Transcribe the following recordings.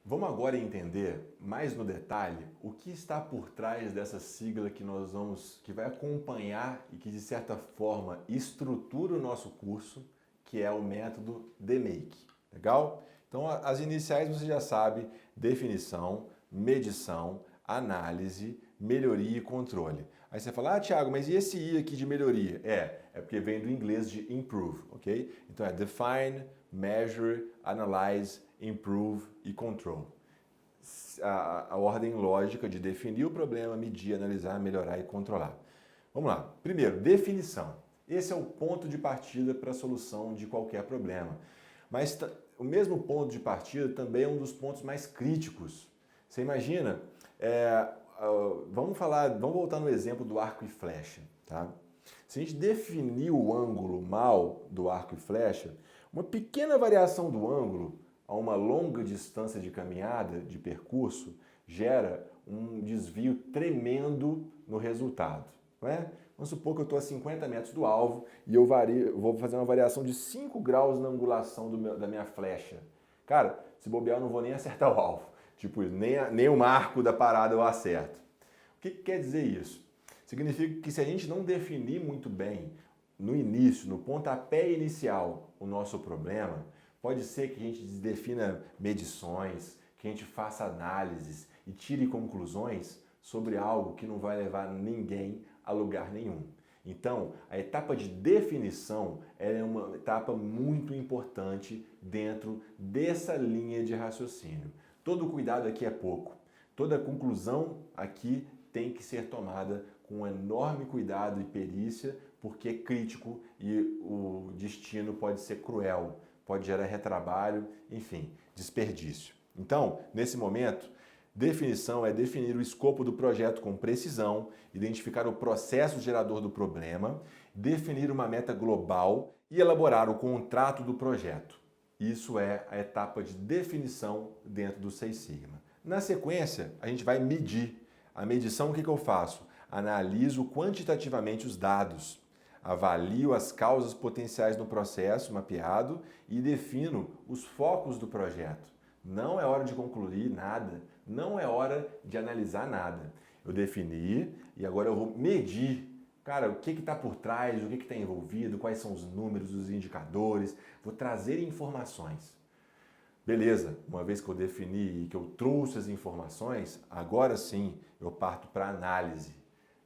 Vamos agora entender mais no detalhe o que está por trás dessa sigla que vai acompanhar e que de certa forma estrutura o nosso curso, que é o método DMAIC. Legal? Então as iniciais você já sabe: definição, medição, análise, melhoria e controle. Aí você fala: Thiago, mas e esse I aqui de melhoria? É porque vem do inglês de improve, ok? Então é define, measure, analyze, improve e control. A ordem lógica de definir o problema, medir, analisar, melhorar e controlar. Vamos lá. Primeiro, definição. Esse é o ponto de partida para a solução de qualquer problema. Mas o mesmo ponto de partida também é um dos pontos mais críticos. Você imagina, vamos voltar no exemplo do arco e flecha, tá? Se a gente definir o ângulo mal do arco e flecha, uma pequena variação do ângulo a uma longa distância de caminhada, de percurso, gera um desvio tremendo no resultado. Não é? Vamos supor que eu estou a 50 metros do alvo e eu vou fazer uma variação de 5 graus na angulação da minha flecha. Cara, se bobear eu não vou nem acertar o alvo. Tipo, nem o marco da parada eu acerto. O que quer dizer isso? Significa que se a gente não definir muito bem no início, no pontapé inicial, o nosso problema, pode ser que a gente defina medições, que a gente faça análises e tire conclusões sobre algo que não vai levar ninguém a lugar nenhum. Então, a etapa de definição é uma etapa muito importante dentro dessa linha de raciocínio. Todo cuidado aqui é pouco. Toda conclusão aqui tem que ser tomada com enorme cuidado e perícia, porque é crítico e o destino pode ser cruel, pode gerar retrabalho, enfim, desperdício. Então, nesse momento, definição é definir o escopo do projeto com precisão, identificar o processo gerador do problema, definir uma meta global e elaborar o contrato do projeto. Isso é a etapa de definição dentro do Seis Sigma. Na sequência, a gente vai medir. A medição, o que eu faço? Analiso quantitativamente os dados, avalio as causas potenciais no processo mapeado e defino os focos do projeto. Não é hora de concluir nada, não é hora de analisar nada. Eu defini e agora eu vou medir. Cara, o que está por trás, o que está envolvido, quais são os números, os indicadores. Vou trazer informações. Beleza, uma vez que eu defini e que eu trouxe as informações, agora sim eu parto para análise.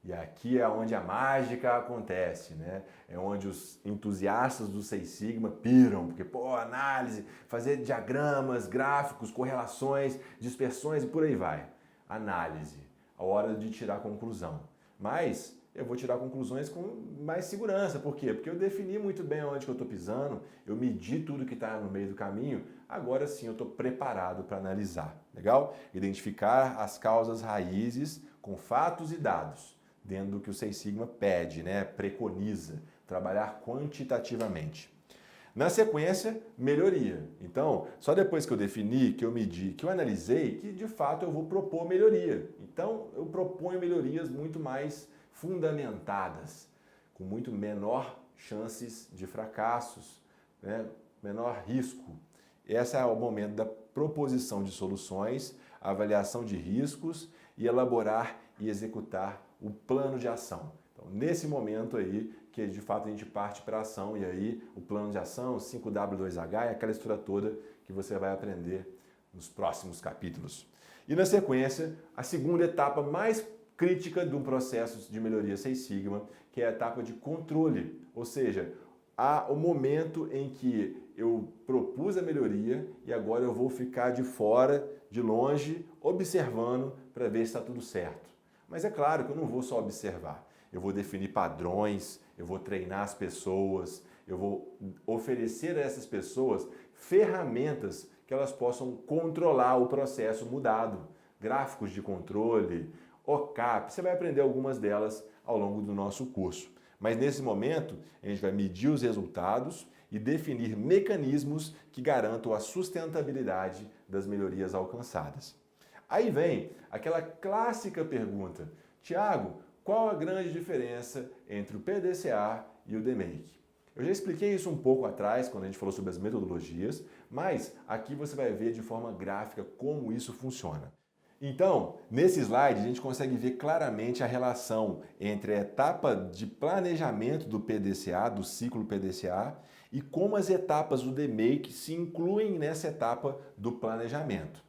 E aqui é onde a mágica acontece, né? É onde os entusiastas do Seis Sigma piram, porque, análise, fazer diagramas, gráficos, correlações, dispersões e por aí vai. Análise, a hora de tirar a conclusão. Mas eu vou tirar conclusões com mais segurança. Por quê? Porque eu defini muito bem onde que eu estou pisando, eu medi tudo que está no meio do caminho, agora sim eu estou preparado para analisar. Legal? Identificar as causas raízes com fatos e dados, dentro do que o Seis Sigma pede, né? Preconiza, trabalhar quantitativamente. Na sequência, melhoria. Então, só depois que eu defini, que eu medi, que eu analisei, que de fato eu vou propor melhoria. Então, eu proponho melhorias muito mais fundamentadas, com muito menor chances de fracassos, né? Menor risco. Esse é o momento da proposição de soluções, avaliação de riscos e elaborar e executar o plano de ação. Então, nesse momento aí, que de fato a gente parte para a ação, e aí o plano de ação, 5W2H, é aquela estrutura toda que você vai aprender nos próximos capítulos. E na sequência, a segunda etapa mais crítica do processo de melhoria Seis Sigma, que é a etapa de controle, ou seja, há o momento em que eu propus a melhoria e agora eu vou ficar de fora, de longe, observando para ver se está tudo certo. Mas é claro que eu não vou só observar. Eu vou definir padrões, eu vou treinar as pessoas, eu vou oferecer a essas pessoas ferramentas que elas possam controlar o processo mudado. Gráficos de controle, OCAP, você vai aprender algumas delas ao longo do nosso curso. Mas nesse momento, a gente vai medir os resultados e definir mecanismos que garantam a sustentabilidade das melhorias alcançadas. Aí vem aquela clássica pergunta: Thiago, qual a grande diferença entre o PDCA e o DMAIC? Eu já expliquei isso um pouco atrás, quando a gente falou sobre as metodologias, mas aqui você vai ver de forma gráfica como isso funciona. Então, nesse slide, a gente consegue ver claramente a relação entre a etapa de planejamento do PDCA, do ciclo PDCA, e como as etapas do DMAIC se incluem nessa etapa do planejamento.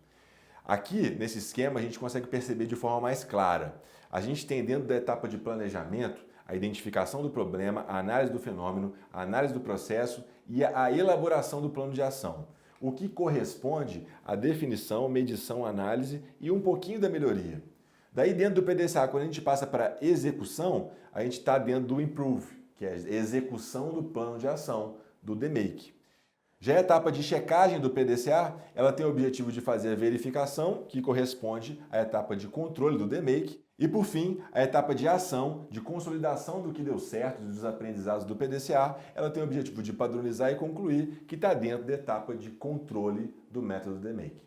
Aqui, nesse esquema, a gente consegue perceber de forma mais clara. A gente tem dentro da etapa de planejamento a identificação do problema, a análise do fenômeno, a análise do processo e a elaboração do plano de ação, o que corresponde à definição, medição, análise e um pouquinho da melhoria. Daí dentro do PDCA, quando a gente passa para execução, a gente está dentro do Improve, que é a execução do plano de ação, do DMAIC. Já a etapa de checagem do PDCA, ela tem o objetivo de fazer a verificação, que corresponde à etapa de controle do DMAIC, e por fim, a etapa de ação, de consolidação do que deu certo, dos aprendizados do PDCA, ela tem o objetivo de padronizar e concluir, que está dentro da etapa de controle do método DMAIC.